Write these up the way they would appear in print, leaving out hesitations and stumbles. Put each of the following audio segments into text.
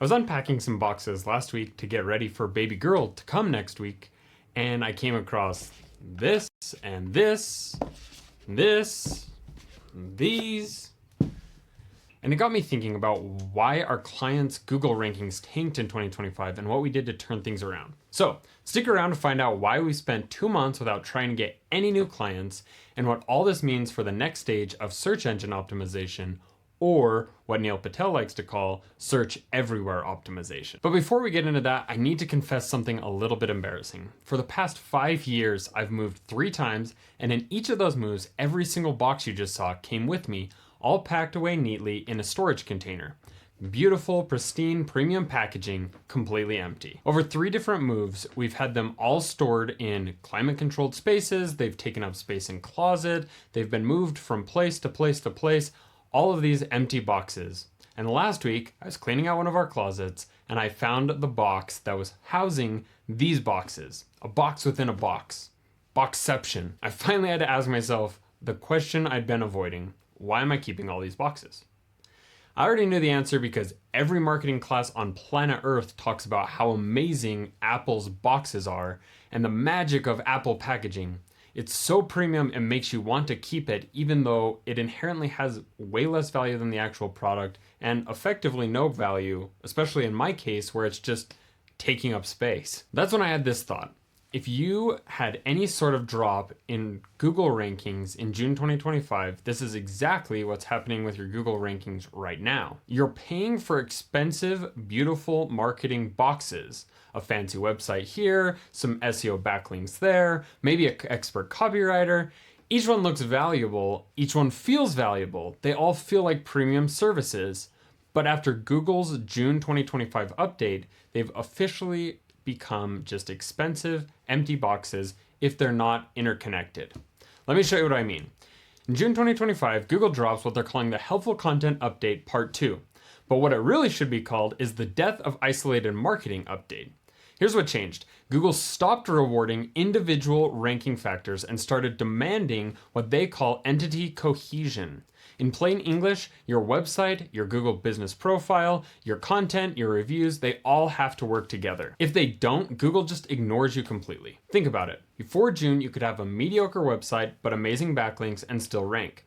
I was unpacking some boxes last week to get ready for baby girl to come next week, and I came across this and this, this, these, and it got me thinking about why our clients' Google rankings tanked in 2025 and what we did to turn things around. So stick around to find out why we spent 2 months without trying to get any new clients and what all this means for the next stage of search engine optimization, or what Neil Patel likes to call search everywhere optimization. But before we get into that, I need to confess something a little bit embarrassing. For the past 5 years, I've moved 3 times, and in each of those moves, every single box you just saw came with me, all packed away neatly in a storage container. Beautiful, pristine, premium packaging, completely empty. Over 3 different moves, we've had them all stored in climate-controlled spaces, they've taken up space in closet, they've been moved from place to place to place, all of these empty boxes. And last week, I was cleaning out one of our closets and I found the box that was housing these boxes. A box within a box. Boxception. I finally had to ask myself the question I'd been avoiding. Why am I keeping all these boxes? I already knew the answer because every marketing class on planet Earth talks about how amazing Apple's boxes are and the magic of Apple packaging. It's so premium it makes you want to keep it even though it inherently has way less value than the actual product and effectively no value, especially in my case where it's just taking up space. That's when I had this thought. If you had any sort of drop in Google rankings in June 2025, this is exactly what's happening with your Google rankings right now. You're paying for expensive, beautiful marketing boxes. A fancy website here, some SEO backlinks there, maybe an expert copywriter. Each one looks valuable, each one feels valuable. They all feel like premium services. But after Google's June 2025 update, they've officially become just expensive, empty boxes if they're not interconnected. Let me show you what I mean. In June 2025, Google drops what they're calling the Helpful Content Update Part 2. But what it really should be called is the Death of Isolated Marketing Update. Here's what changed. Google stopped rewarding individual ranking factors and started demanding what they call entity cohesion. In plain English, your website, your Google business profile, your content, your reviews, they all have to work together. If they don't, Google just ignores you completely. Think about it. Before June, you could have a mediocre website, but amazing backlinks and still rank.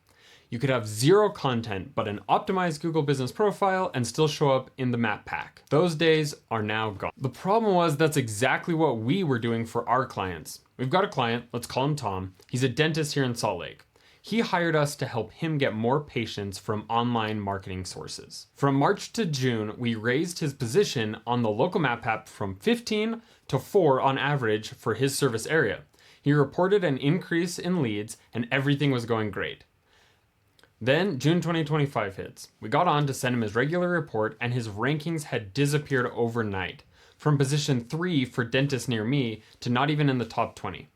You could have 0 content, but an optimized Google business profile and still show up in the map pack. Those days are now gone. The problem was that's exactly what we were doing for our clients. We've got a client, let's call him Tom. He's a dentist here in Salt Lake. He hired us to help him get more patients from online marketing sources. From March to June, we raised his position on the local map app from 15 to 4 on average for his service area. He reported an increase in leads and everything was going great. Then June 2025 hits. We got on to send him his regular report and his rankings had disappeared overnight. From position 3 for dentists near me to not even in the top 20.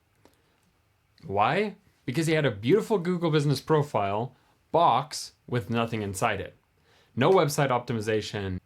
Why? Because he had a beautiful Google business profile box with nothing inside it. No website optimization,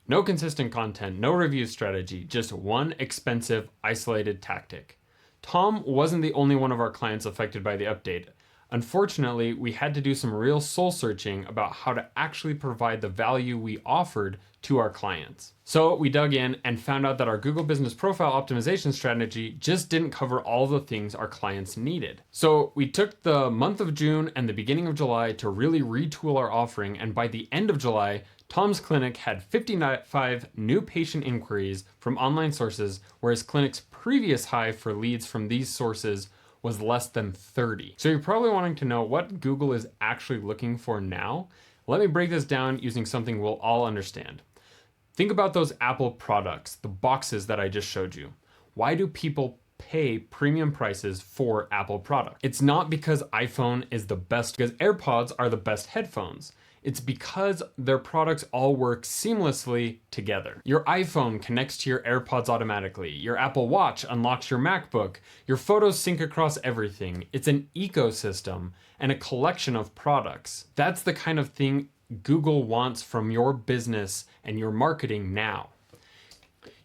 no consistent content, no review strategy, just one expensive, isolated tactic. Tom wasn't the only one of our clients affected by the update. Unfortunately, we had to do some real soul searching about how to actually provide the value we offered to our clients. So we dug in and found out that our Google Business Profile optimization strategy just didn't cover all the things our clients needed. So we took the month of June and the beginning of July to really retool our offering, and by the end of July, Tom's clinic had 55 new patient inquiries from online sources, whereas clinic's previous high for leads from these sources was less than 30. So you're probably wanting to know what Google is actually looking for now. Let me break this down using something we'll all understand. Think about those Apple products, the boxes that I just showed you. Why do people pay premium prices for Apple products? It's not because iPhone is the best, because AirPods are the best headphones. It's because their products all work seamlessly together. Your iPhone connects to your AirPods automatically. Your Apple Watch unlocks your MacBook. Your photos sync across everything. It's an ecosystem and a collection of products. That's the kind of thing Google wants from your business and your marketing now.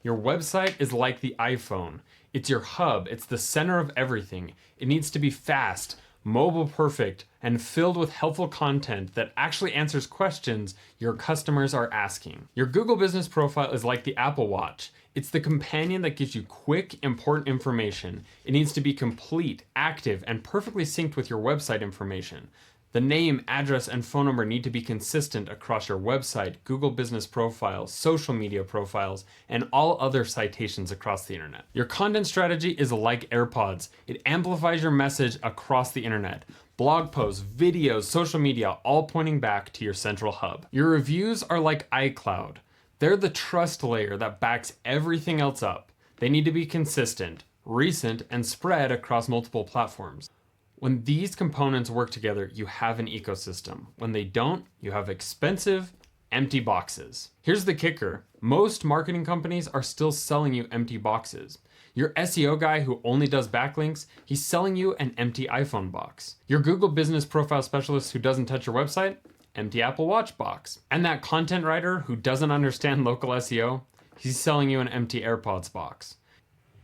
Your website is like the iPhone. It's your hub. It's the center of everything. It needs to be fast, mobile perfect, and filled with helpful content that actually answers questions your customers are asking. Your Google Business Profile is like the Apple Watch. It's the companion that gives you quick, important information. It needs to be complete, active, and perfectly synced with your website information. The name, address, and phone number need to be consistent across your website, Google Business Profiles, social media profiles, and all other citations across the internet. Your content strategy is like AirPods. It amplifies your message across the internet. Blog posts, videos, social media, all pointing back to your central hub. Your reviews are like iCloud. They're the trust layer that backs everything else up. They need to be consistent, recent, and spread across multiple platforms. When these components work together, you have an ecosystem. When they don't, you have expensive, empty boxes. Here's the kicker. Most marketing companies are still selling you empty boxes. Your SEO guy who only does backlinks, he's selling you an empty iPhone box. Your Google Business Profile specialist who doesn't touch your website, empty Apple Watch box. And that content writer who doesn't understand local SEO, he's selling you an empty AirPods box.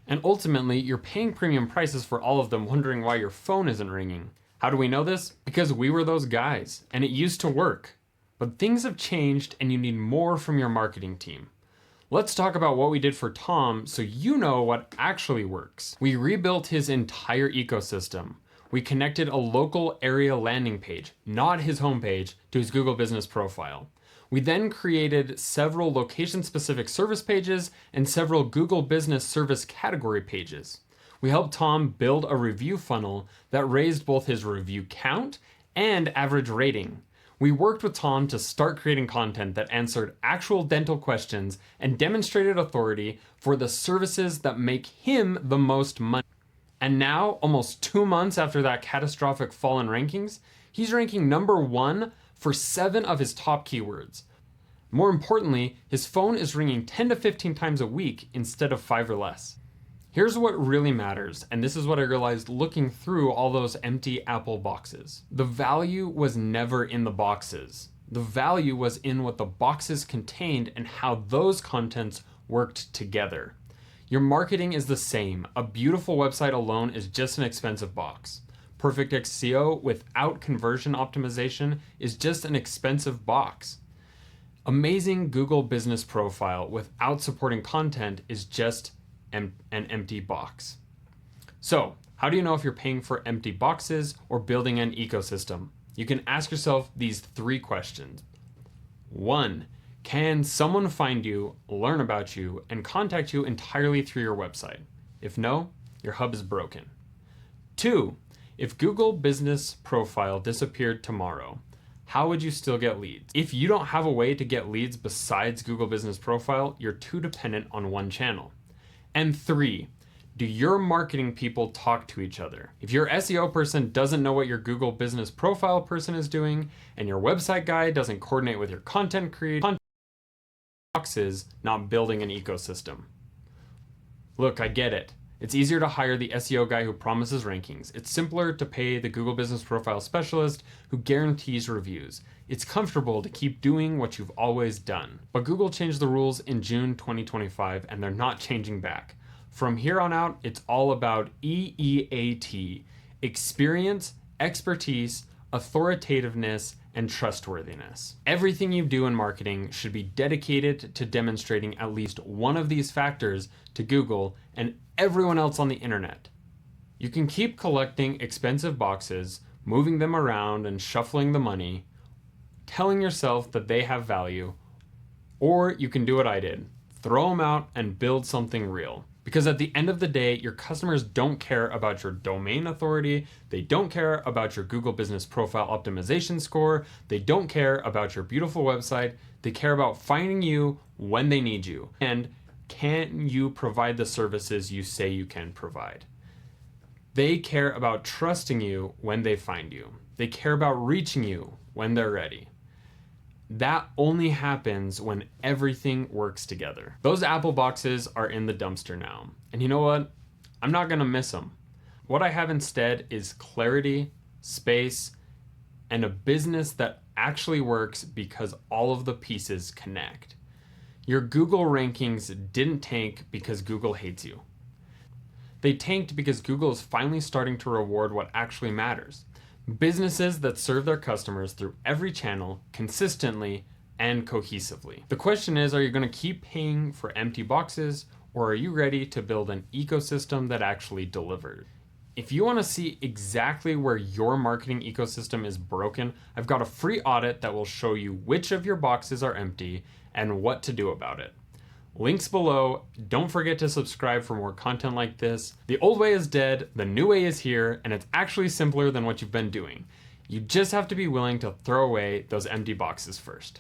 And ultimately, you're paying premium prices for all of them, wondering why your phone isn't ringing. How do we know this? Because we were those guys, and it used to work. But things have changed, and you need more from your marketing team. Let's talk about what we did for Tom so you know what actually works. We rebuilt his entire ecosystem. We connected a local area landing page, not his homepage, to his Google Business Profile. We then created several location-specific service pages and several Google Business Service category pages. We helped Tom build a review funnel that raised both his review count and average rating. We worked with Tom to start creating content that answered actual dental questions and demonstrated authority for the services that make him the most money. And now, almost 2 months after that catastrophic fall in rankings, he's ranking #1 for 7 of his top keywords. More importantly, his phone is ringing 10 to 15 times a week instead of 5 or less. Here's what really matters, and this is what I realized looking through all those empty Apple boxes. The value was never in the boxes. The value was in what the boxes contained and how those contents worked together. Your marketing is the same. A beautiful website alone is just an expensive box. Perfect SEO without conversion optimization is just an expensive box. Amazing Google Business Profile without supporting content is just an empty box. So, how do you know if you're paying for empty boxes or building an ecosystem? You can ask yourself these 3 questions. 1. Can someone find you, learn about you, and contact you entirely through your website? If no, your hub is broken. 2. If Google Business Profile disappeared tomorrow, how would you still get leads? If you don't have a way to get leads besides Google Business Profile, you're too dependent on one channel. And 3, do your marketing people talk to each other? If your SEO person doesn't know what your Google Business Profile person is doing, and your website guy doesn't coordinate with your content creation, boxes, not building an ecosystem. Look, I get it. It's easier to hire the SEO guy who promises rankings. It's simpler to pay the Google Business Profile specialist who guarantees reviews. It's comfortable to keep doing what you've always done. But Google changed the rules in June 2025, and they're not changing back. From here on out, it's all about EEAT, experience, expertise, authoritativeness, and trustworthiness. Everything you do in marketing should be dedicated to demonstrating at least one of these factors to Google and everyone else on the internet. You can keep collecting expensive boxes, moving them around and shuffling the money, telling yourself that they have value, or you can do what I did, throw them out and build something real. Because at the end of the day, your customers don't care about your domain authority, they don't care about your Google Business Profile optimization score, they don't care about your beautiful website, they care about finding you when they need you. And can you provide the services you say you can provide? They care about trusting you when they find you. They care about reaching you when they're ready. That only happens when everything works together. Those Apple boxes are in the dumpster now. And you know what? I'm not gonna miss them. What I have instead is clarity, space, and a business that actually works because all of the pieces connect. Your Google rankings didn't tank because Google hates you. They tanked because Google is finally starting to reward what actually matters. Businesses that serve their customers through every channel consistently and cohesively. The question is, are you going to keep paying for empty boxes, or are you ready to build an ecosystem that actually delivers? If you want to see exactly where your marketing ecosystem is broken, I've got a free audit that will show you which of your boxes are empty and what to do about it. Links below. Don't forget to subscribe for more content like this. The old way is dead, the new way is here, and it's actually simpler than what you've been doing. You just have to be willing to throw away those empty boxes first.